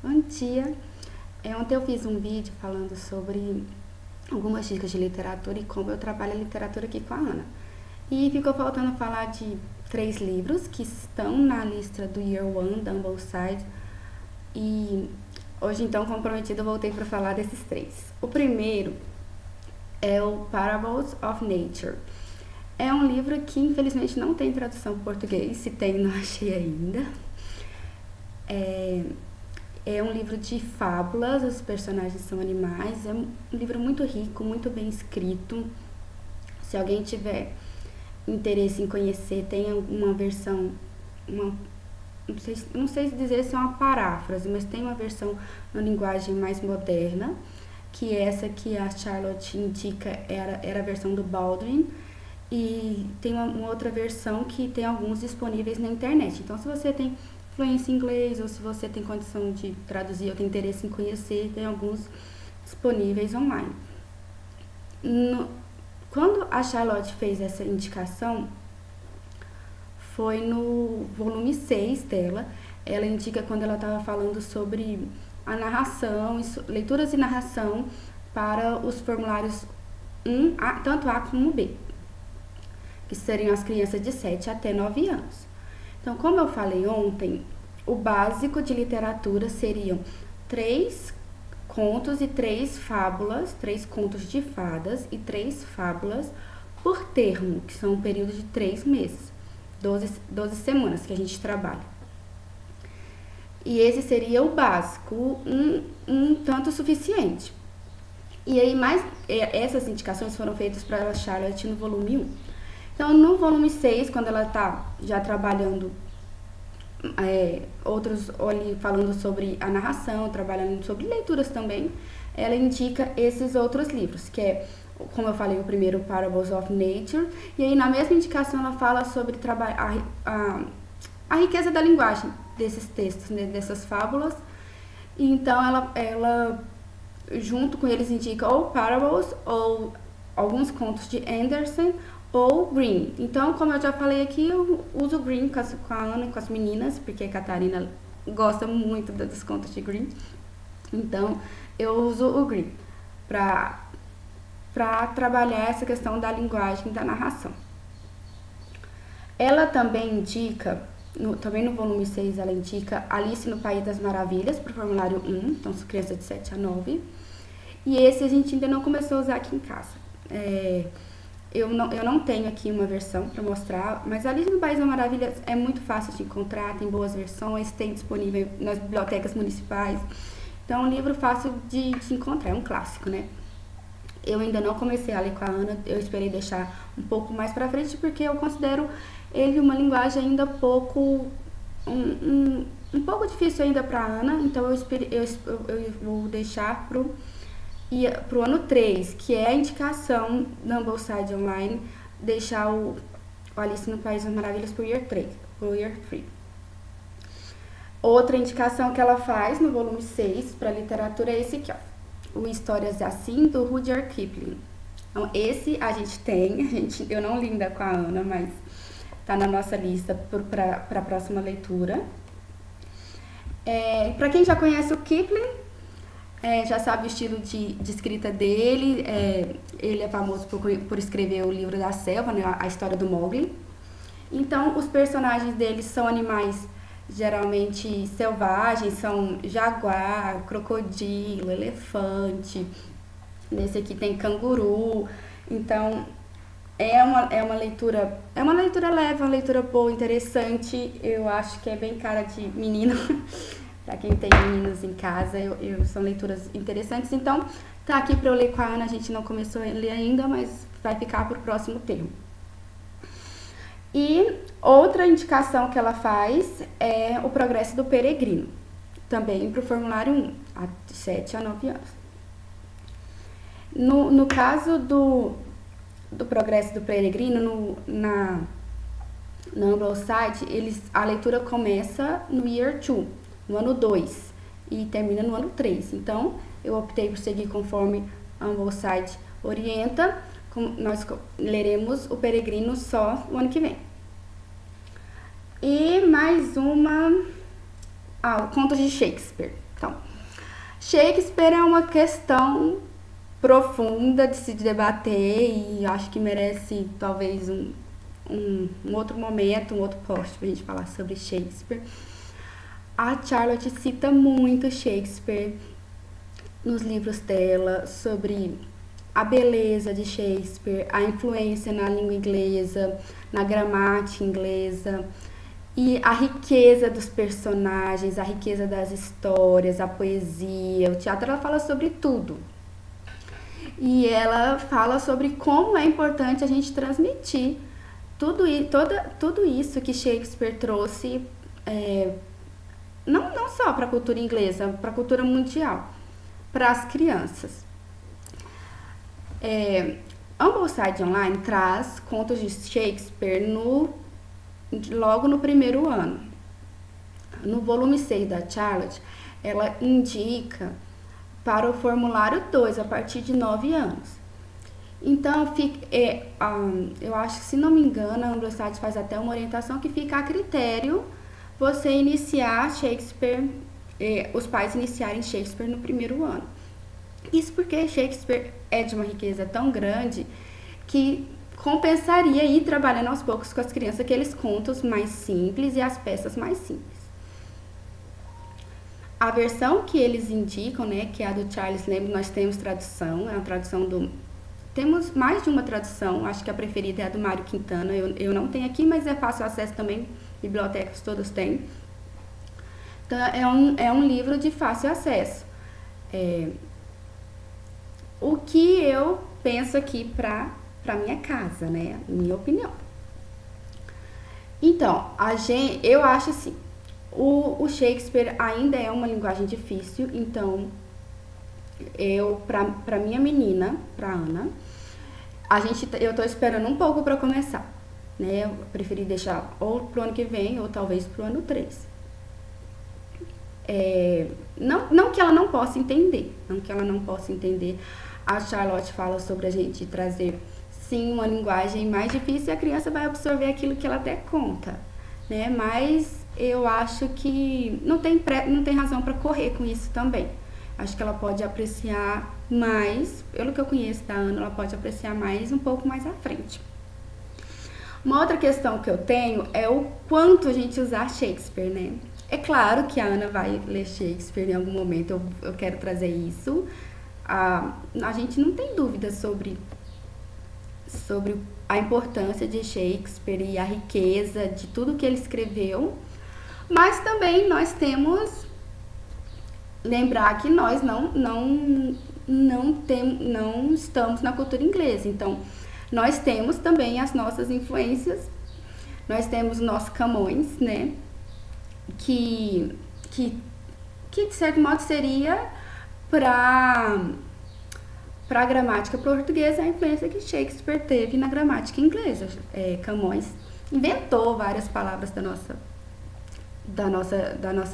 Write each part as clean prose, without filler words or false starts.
Bom dia! Ontem eu fiz um vídeo falando sobre algumas dicas de literatura e como eu trabalho a literatura aqui com a Ana. E ficou faltando falar de 3 livros que estão na lista do Year One da Ambleside. E hoje, então, como prometido, eu voltei para falar desses 3. O primeiro é o Parables of Nature. É um livro que infelizmente não tem tradução para português, se tem não achei ainda. É um livro de fábulas, os personagens são animais, é um livro muito rico, muito bem escrito. Se alguém tiver interesse em conhecer, tem uma versão, não sei dizer se é uma paráfrase, mas tem uma versão na linguagem mais moderna, que essa que a Charlotte indica era a versão do Baldwin, e tem uma outra versão que tem alguns disponíveis na internet. Então, se você tem fluência em inglês ou se você tem condição de traduzir ou tem interesse em conhecer, tem alguns disponíveis online. Quando a Charlotte fez essa indicação, foi no volume 6 dela. Ela indica quando ela estava falando sobre a narração, leituras e narração para os formulários 1, tanto A como B, que seriam as crianças de 7 até 9 anos. Então, como eu falei ontem, o básico de literatura seriam 3 contos e 3 fábulas, 3 contos de fadas e 3 fábulas por termo, que são um período de 3 meses, 12 semanas que a gente trabalha. E esse seria o básico, um tanto suficiente. E aí, essas indicações foram feitas para a Charlotte no volume 1. Então, no volume 6, quando ela está já trabalhando falando sobre a narração, trabalhando sobre leituras também, ela indica esses outros livros, que é, como eu falei, o primeiro, Parables of Nature, e aí na mesma indicação ela fala sobre a riqueza da linguagem desses textos, né, dessas fábulas. E então ela, junto com eles, indica ou Parables ou alguns contos de Anderson ou Green. Então, como eu já falei aqui, eu uso Green com a Ana e com as meninas, porque a Catarina gosta muito dos contos de Green. Então, eu uso o Green para trabalhar essa questão da linguagem da narração. Ela também indica, também no volume 6, ela indica Alice no País das Maravilhas, para o formulário 1, então são crianças de 7 a 9. E esse a gente ainda não começou a usar aqui em casa. Eu não tenho aqui uma versão para mostrar, mas Alice no País das Maravilhas é muito fácil de encontrar, tem boas versões, tem disponível nas bibliotecas municipais. Então é um livro fácil de encontrar, é um clássico, né? Eu ainda não comecei a ler com a Ana, eu esperei deixar um pouco mais pra frente, porque eu considero ele uma linguagem ainda pouco um pouco difícil ainda pra Ana, então eu vou deixar pro ano 3, que é a indicação da Ambleside Online, deixar o Alice no País das Maravilhas pro Year 3. Outra indicação que ela faz no volume 6 para literatura é esse aqui, ó, o Histórias Assim, do Rudyard Kipling. Então, esse a gente tem, eu não li ainda com a Ana, mas tá na nossa lista para a próxima leitura. Para quem já conhece o Kipling, já sabe o estilo de escrita dele. Ele é famoso por escrever o livro da selva, né, a história do Mowgli. Então, os personagens dele são animais geralmente selvagens, são jaguar, crocodilo, elefante. Nesse aqui tem canguru. Então, é uma leitura leve, uma leitura boa, interessante. Eu acho que é bem cara de menino. Pra quem tem meninos em casa, são leituras interessantes. Então, tá aqui pra eu ler com a Ana. A gente não começou a ler ainda, mas vai ficar pro próximo termo. E outra indicação que ela faz é o Progresso do Peregrino, também pro formulário 1, de 7 a 9 anos. No caso do Progresso do Peregrino, na Ambleside, a leitura começa no Year 2, no ano 2, e termina no ano 3. Então, eu optei por seguir conforme a Ambleside orienta. Nós leremos o Peregrino só o ano que vem. E mais uma... Contos de Shakespeare. Então, Shakespeare é uma questão profunda de se debater e acho que merece talvez um outro momento, um outro post pra gente falar sobre Shakespeare. A Charlotte cita muito Shakespeare nos livros dela, sobre a beleza de Shakespeare, a influência na língua inglesa, na gramática inglesa, e a riqueza dos personagens, a riqueza das histórias, a poesia, o teatro. Ela fala sobre tudo. E ela fala sobre como é importante a gente transmitir tudo isso que Shakespeare trouxe, não só para a cultura inglesa, para a cultura mundial, para as crianças. Ambleside Online traz contos de Shakespeare logo no primeiro ano. No volume 6 da Charlotte, ela indica para o formulário 2 a partir de 9 anos. Então, eu acho que, se não me engano, a Ambleside faz até uma orientação que fica a critério você iniciar Shakespeare, os pais iniciarem Shakespeare no primeiro ano. Isso porque Shakespeare é de uma riqueza tão grande que compensaria ir trabalhando aos poucos com as crianças aqueles contos mais simples e as peças mais simples. A versão que eles indicam, né, que é a do Charles Lamb, nós temos tradução, é uma tradução temos mais de uma tradução, acho que a preferida é a do Mário Quintana, eu não tenho aqui, mas é fácil acesso também, bibliotecas todas têm. Então, é um livro de fácil acesso. O que eu penso aqui para minha casa, né, minha opinião. Então, eu acho assim, o Shakespeare ainda é uma linguagem difícil, então pra minha menina, pra Ana, eu tô esperando um pouco para começar, né? Eu preferi deixar ou pro ano que vem ou talvez pro ano 3. Não que ela não possa entender, A Charlotte fala sobre a gente trazer, sim, uma linguagem mais difícil e a criança vai absorver aquilo que ela até conta, né? Mas eu acho que não tem razão para correr com isso também. Acho que ela pode apreciar mais, pelo que eu conheço da Ana, ela pode apreciar mais um pouco mais à frente. Uma outra questão que eu tenho é o quanto a gente usar Shakespeare, né? É claro que a Ana vai ler Shakespeare em algum momento, eu quero trazer isso. A gente não tem dúvida sobre a importância de Shakespeare e a riqueza de tudo que ele escreveu, mas também nós temos lembrar que nós não estamos na cultura inglesa, então nós temos também as nossas influências, nós temos o nosso Camões, né, que de certo modo seria para a gramática portuguesa a influência que Shakespeare teve na gramática inglesa. Camões inventou várias palavras da nossa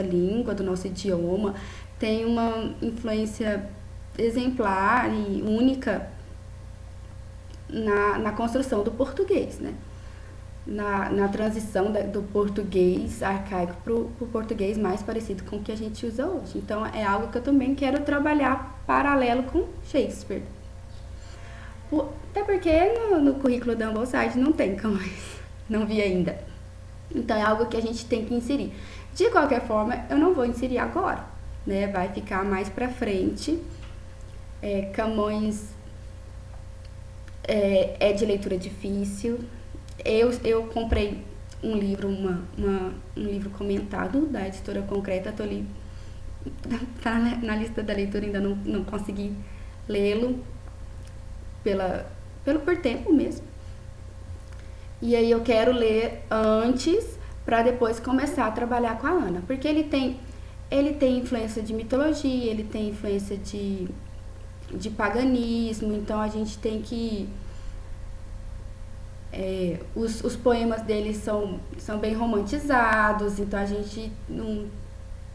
língua, do nosso idioma, tem uma influência exemplar e única na construção do português, né? Na transição do português arcaico para o português mais parecido com o que a gente usa hoje. Então, é algo que eu também quero trabalhar paralelo com Shakespeare. Até porque no currículo da Ambleside não tem Camões, não vi ainda. Então, é algo que a gente tem que inserir. De qualquer forma, eu não vou inserir agora, né? Vai ficar mais pra frente. Camões é de leitura difícil. Eu comprei um livro, um livro comentado da editora Concreta, tá na lista da leitura, ainda não consegui lê-lo por tempo mesmo. E aí eu quero ler antes para depois começar a trabalhar com a Ana, porque ele tem influência de mitologia, ele tem influência de paganismo, então a gente tem que os poemas dele são bem romantizados, então a gente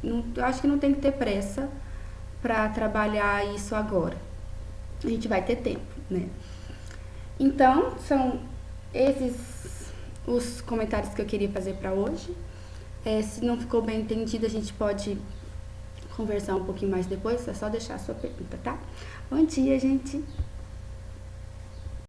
eu acho que não tem que ter pressa para trabalhar isso agora. A gente vai ter tempo, né? Então, são esses os comentários que eu queria fazer para hoje. Se não ficou bem entendido, a gente pode conversar um pouquinho mais depois, é só deixar a sua pergunta, tá? Bom dia, gente!